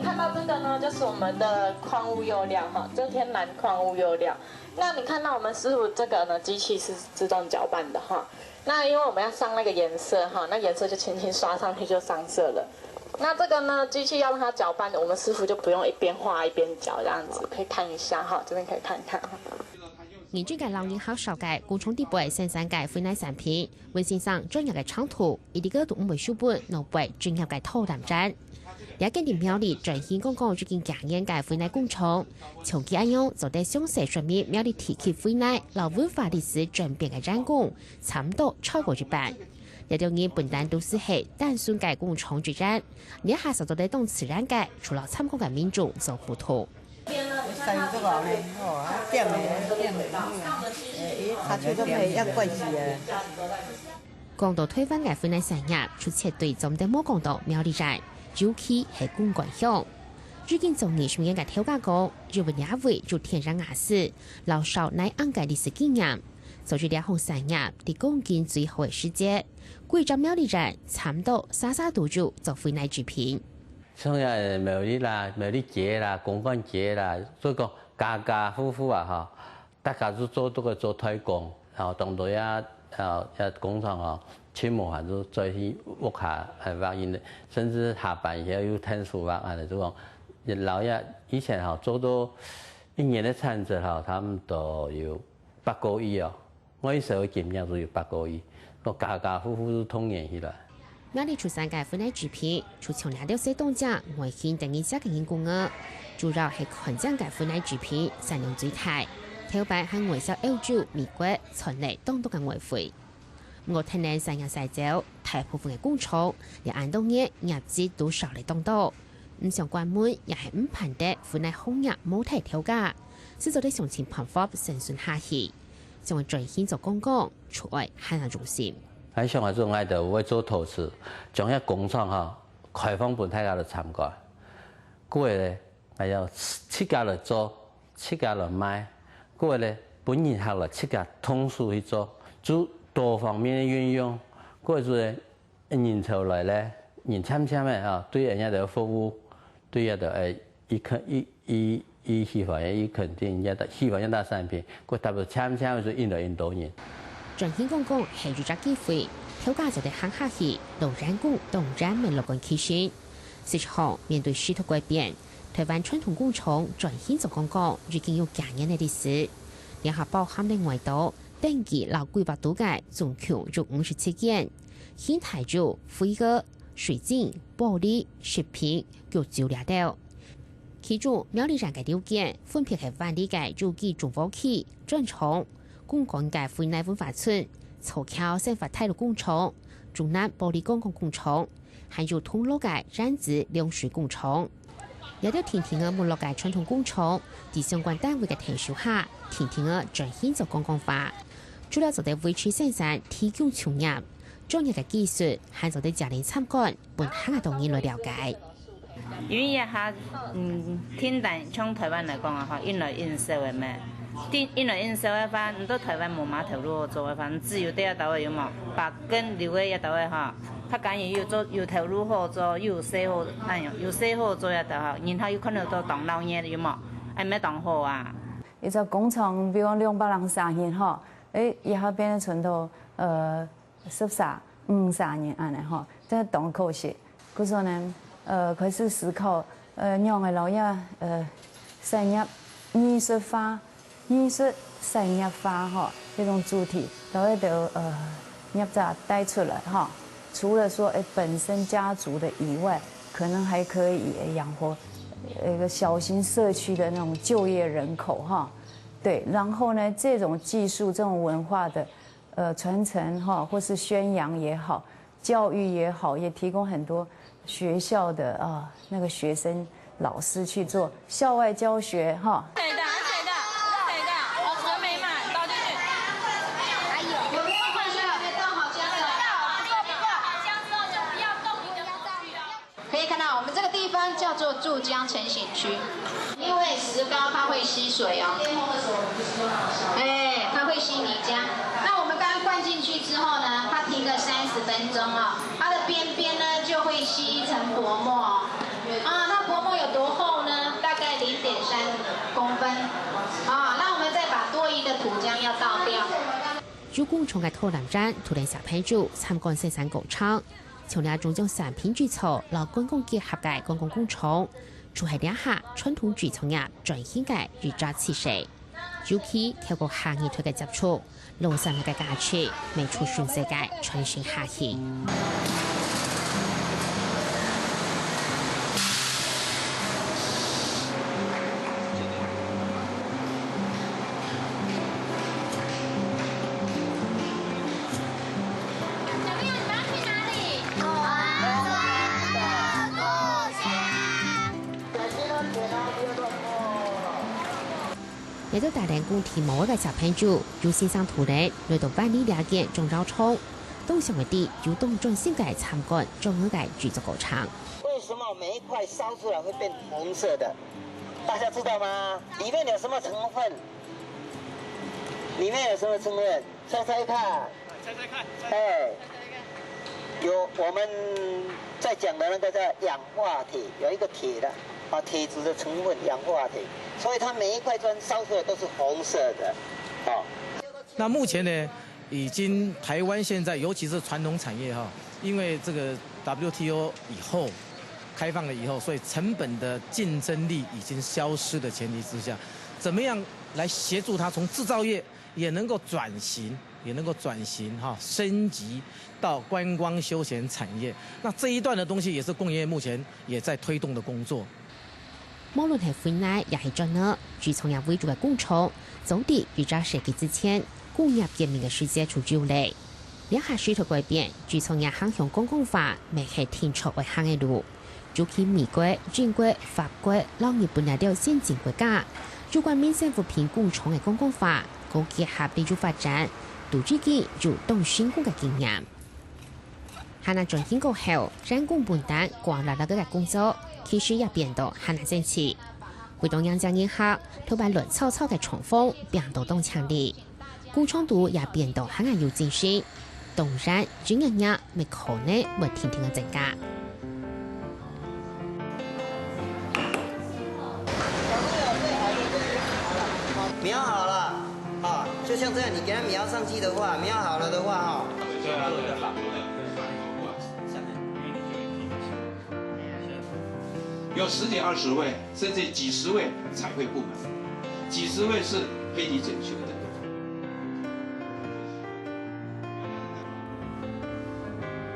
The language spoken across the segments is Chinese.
看到这个呢，就是我们的矿物釉料哈，这天然矿物釉料。那你看到我们师傅这个呢，机器是自动搅拌的哈。那因为我们要上那个颜色哈，那颜色就轻轻刷上去就上色了。那这个呢，机器要让它搅拌的，我们师傅就不用一边画一边搅这样子，可以看一下哈，这边可以看一看哈。研究嘅老年好少嘅工廠地位生產嘅非奶產品，為先生專業嘅廠圖，以啲個都唔會書本，攞為專業嘅討論戰。也跟點苗栗轉型公共最近經驗嘅非奶工廠，長期按用就得詳細說明苗栗提起非奶老文化歷史轉變嘅戰功，差唔多超過一半。也就以本單都是係單純嘅工廠之戰，你下手就得當自然嘅，除了參觀嘅民眾就糊塗。生意都好咧，哦，店他最多係一貴字嘅。講到推翻嘅非奶產業，出切對總得冇講到苗栗站，尤其係公關鄉。如今總年上嘅挑價高，日本也會做天然雅士，老少乃安嘅歷史經驗，就住兩項產業啲貢獻最後嘅世界。貴州苗栗站差唔多沙度住做非奶製品。像苗栗啦、苗栗節啦、公關節啦，所以講家家戶戶啊嚇，大家都都做推廣，然後當到工廠啊，全部還都再去屋下係畫印，甚至下班以後有聽書畫啊，就講老一以前嚇做到一年的產值嚇，他們都有8個億哦，我嗰時候檢驗都有8個億，個家家戶戶都通年起來。苗栗出產嘅非奶製品，除從兩條細動價外顯等於價格人工額，主要係看漲嘅非奶製品產量最大，頭版係外銷歐洲、美國、傳嚟當地嘅外匯。我聽人產業細走，大部分嘅工廠連按當年業績都少嚟當多，唔想關門也係唔盼得非奶行業冇提調價，先做啲上前辦法生存下去，成為轉型做公共，出外海洋中心。喺上海做愛就會做投資，將一工廠嚇開放俾大家嚟參加。嗰個咧係要設計嚟做，設計嚟賣。嗰個咧本人客嚟設計通數去做，做多方面嘅運用。嗰個就係人潮來咧，人參嘅嚇，對人家嘅服務，對人哋以希望以肯定一啲希望一啲產品，佢特別參就引來引到人。轉型公共係預測機會，挑價就得行下去，勞人工動人民樂觀起身。事實上，面對時代改變，台灣傳統工廠轉型做公共已經有幾年嘅歷史。聯合包含另外島、登記老規劃度嘅總共有57件，顯台柱、灰哥、水晶、玻璃、食品有9條。其中苗栗站嘅條件分別係萬里嘅入記中貨期、專廠。公館嘅非奶文化村、草橋生發態度工廠、中南玻璃公共工廠，還有通路嘅染指涼水工廠。有啲天天嘅沒落嘅傳統工廠，喺相關單位嘅提手下，天天嘅轉型做公共化，主要就係維持生產提供產業，專業嘅技術，還就係家庭參觀，本行嘅同意來了解。因為下天大從台灣嚟講啊，嚇，因來因受嘅咩？因來因受嘅話，唔到台灣冇碼頭路做嘅話，自由啲一度有冇？白根寮嘅一度嘅嚇，佢假如要做要頭路好做，要洗好，哎呀，要洗好做一度嚇，然後有可能到當老嘢有冇？係咩當好啊？一個工廠，比如200人3年嚇，以後變成到13、53年安尼嚇，即係當可惜。嗰時候呢，開始思考，讓嘅老爺產業藝術化。藝術產業化哈，這種主題都會都業者帶出來哈。除了說本身家族的以外，可能還可以養活一個小型社區的那種就業人口哈。對，然後呢，這種技術、這種文化的傳承哈，或是宣揚也好，教育也好，也提供很多學校的那個學生老師去做校外教學哈。叫做注江成型区，因为石膏它会吸水哦，它会吸泥浆。那我们刚刚灌进去之后呢，它停个30分钟哦，它的边边呢就会吸一层薄膜哦。那薄膜有多多厚呢？大概0.3公分。啊，那我们再把多余的土浆要倒掉。主工厂嘅土南站土地小派主参观生产工厂，从俩种种产品举措落公共结合嘅公共工厂，除系两下传统举措业转型嘅日扎趋势。尤其透过行业推嘅接触，农产嘅价值未出全世界传承下去。嚟到大連工田某一個小朋友，要先生土地來到萬里兩件種稻廠，都想為啲要動專心嘅參觀種嗰個製作過程。為什麼每一塊燒出來會變紅色的？大家知道嗎？裡面有什麼成分？裡面有什麼成分？猜猜看。猜猜看。哎，有我們在講的那個叫氧化鐵，有一個鐵的。啊，鐵質的成分氧化鐵，所以它每一塊磚燒出來都是紅色的，哦。那目前呢，已經台灣現在尤其是傳統產業哈，因為這個 WTO 以後開放了以後，所以成本的競爭力已經消失的前提之下，怎麼樣來協助它從製造業也能夠轉型哈，升級到觀光休閒產業。那這一段的東西也是工業目前也在推動的工作。無論係寬奶，也係進呢，主從業為主嘅工廠，早啲預扎設計之前，工業革命嘅世界出招嚟。兩下水土改變，主從業行向公共化，未係天朝為行嘅路。尤其美國、英國、法國、老日本等先進國家，主管民政府評工廠嘅公共化，高結合地主發展，都自己有動新工嘅經驗。喺那轉型過後，人工分擔廣大嘅工作。其實也變得很難爭取，為到央將影響，頭擺亂草草嘅衝鋒變到動強烈，工廠度也變得很難有精神，當然，專業也未可能會天天嘅增加。描好了啊，就像這樣，你給它描上去的話，描好了的話哈。對啊，有10幾20位，甚至幾十位彩繪部門，幾十位是非常準確的。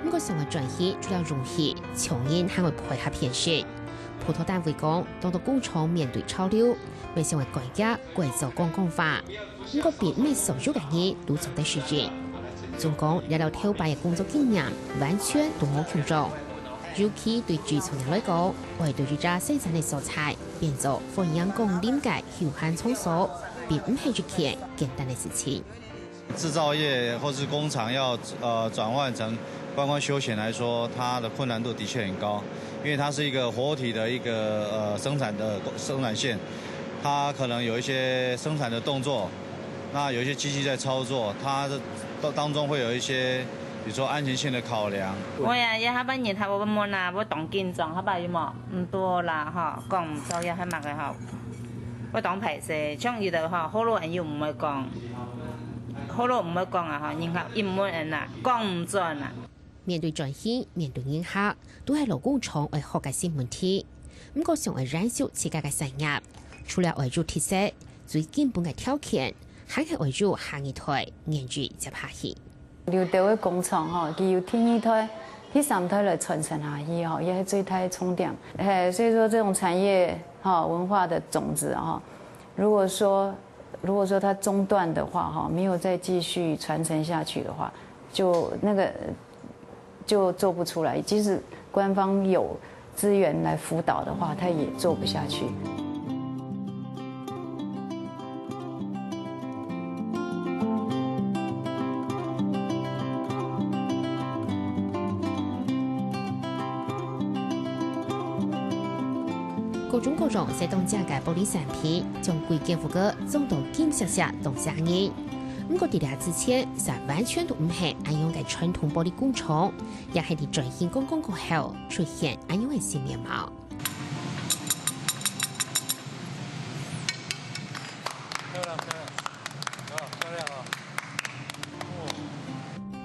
咁個成為轉型，除了容易，強硬還會配合現實。葡萄單位講，當到工廠面對潮流，未成為改革貴族公共化，咁個別咩所有嘅嘢都做得實現。總講有到頭擺嘅工作經驗，完全都冇強壯。尤其對主從業來講，為對住家生產的素材變做分養供點解休閒場所，並唔係一件簡單的事情。製造業或是工廠要轉換成觀光休閒來說，它的困難度的確很高，因為它是一個活體的一個生產線，它可能有一些生產的動作，那有一些機器在操作，它的當中會有一些。比如說安全性的考量。我呀，也下班日頭我冇啦，我當建裝下班要冇唔多啦，哈，講唔做也係乜嘅哈。我當排泄，將伊度哈，好多人要唔會講，好多唔會講啊哈，然後一冇人啦，講唔準啦。面對轉型，面對影響，都係勞工廠為學嘅新問題。咁個常係燃燒自家嘅產業，除了為咗特色，最基本嘅條件，還係為咗行業台研究接下去。留到嘅工廠吼，佢有第二胎、第三胎來傳承下去吼，也係最大重點。所以說這種產業哈文化的種子哈，如果說它中斷的話哈，沒有再繼續傳承下去的話，就做不出來。即使官方有資源來輔導的話，它也做不下去。各種適當價嘅玻璃產品，將貴建築個種到金色色當生意。咁個地下之前，實完全都唔係按樣嘅傳統玻璃工廠，也係啲轉型公共過後出現按樣嘅新面貌。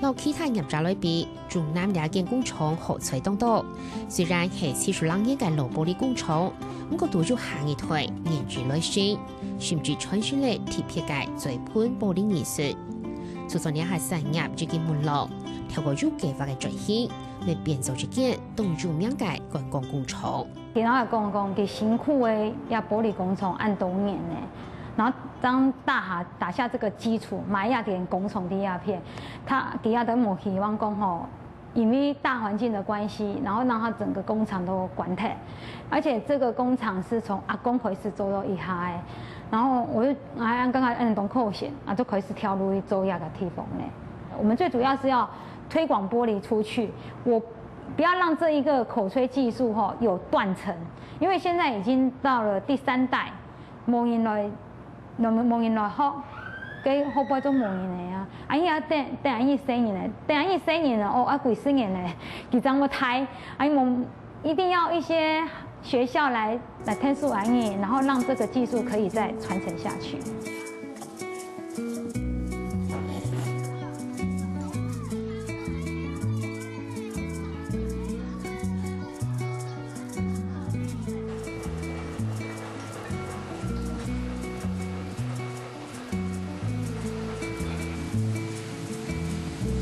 攞其他業者來比，中南兩間工廠好吹動到。雖然係70兩年嘅老玻璃工廠，不過都有行業台研究來選，甚至傳出嚟貼片嘅最盤玻璃藝術。除咗呢下產業已經沒落，透過有計劃嘅轉型，嚟變做一間動住名嘅觀光工廠。其他嘅講佢辛苦嘅一玻璃工廠按多年呢。然後當打下這個基礎，買一點工廠的鴉片，他底下都冇希望講吼，因為大環境的關係，然後讓他整個工廠都關停，而且這個工廠是從阿公開始做到以下的，然後我就剛剛按東扣線啊，就開始跳入做亞個地方呢。我們最主要是要推廣玻璃出去，我不要讓這一個口吹技術吼有斷層，因為現在已經到了第3代，冇人來。冇人來學，佢學不咗冇人嚟啊！哎呀，等人4年咧，等人4年了哦，幾10年咧，佢怎麼睇？哎，我一定要一些學校來聽書玩意，然後讓這個技術可以再傳承下去。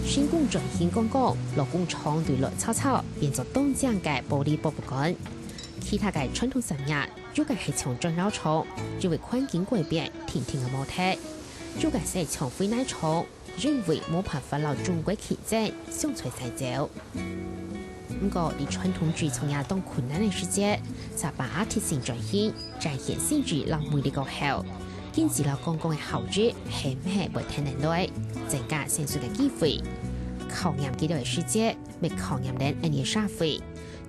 新工轉型剛剛，落工廠對落草草，變作東江嘅玻璃博物館。其他嘅傳統產業，有嘅係從轉繞廠，因為環境改變，天天嘅模態；有嘅係從灰奶廠，因為冇辦法留中國奇蹟，相隨細走。不過，你傳統製造業當困難嘅時節，就把阿鐵性轉型，展現先至讓每啲個後，堅持了公共嘅效益，係唔係會聽得來，增加成熟嘅機會。考驗幾多嘅世界，未考驗人一年社會，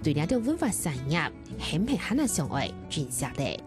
對呢啲文化產業，係唔係很難相愛，真實的。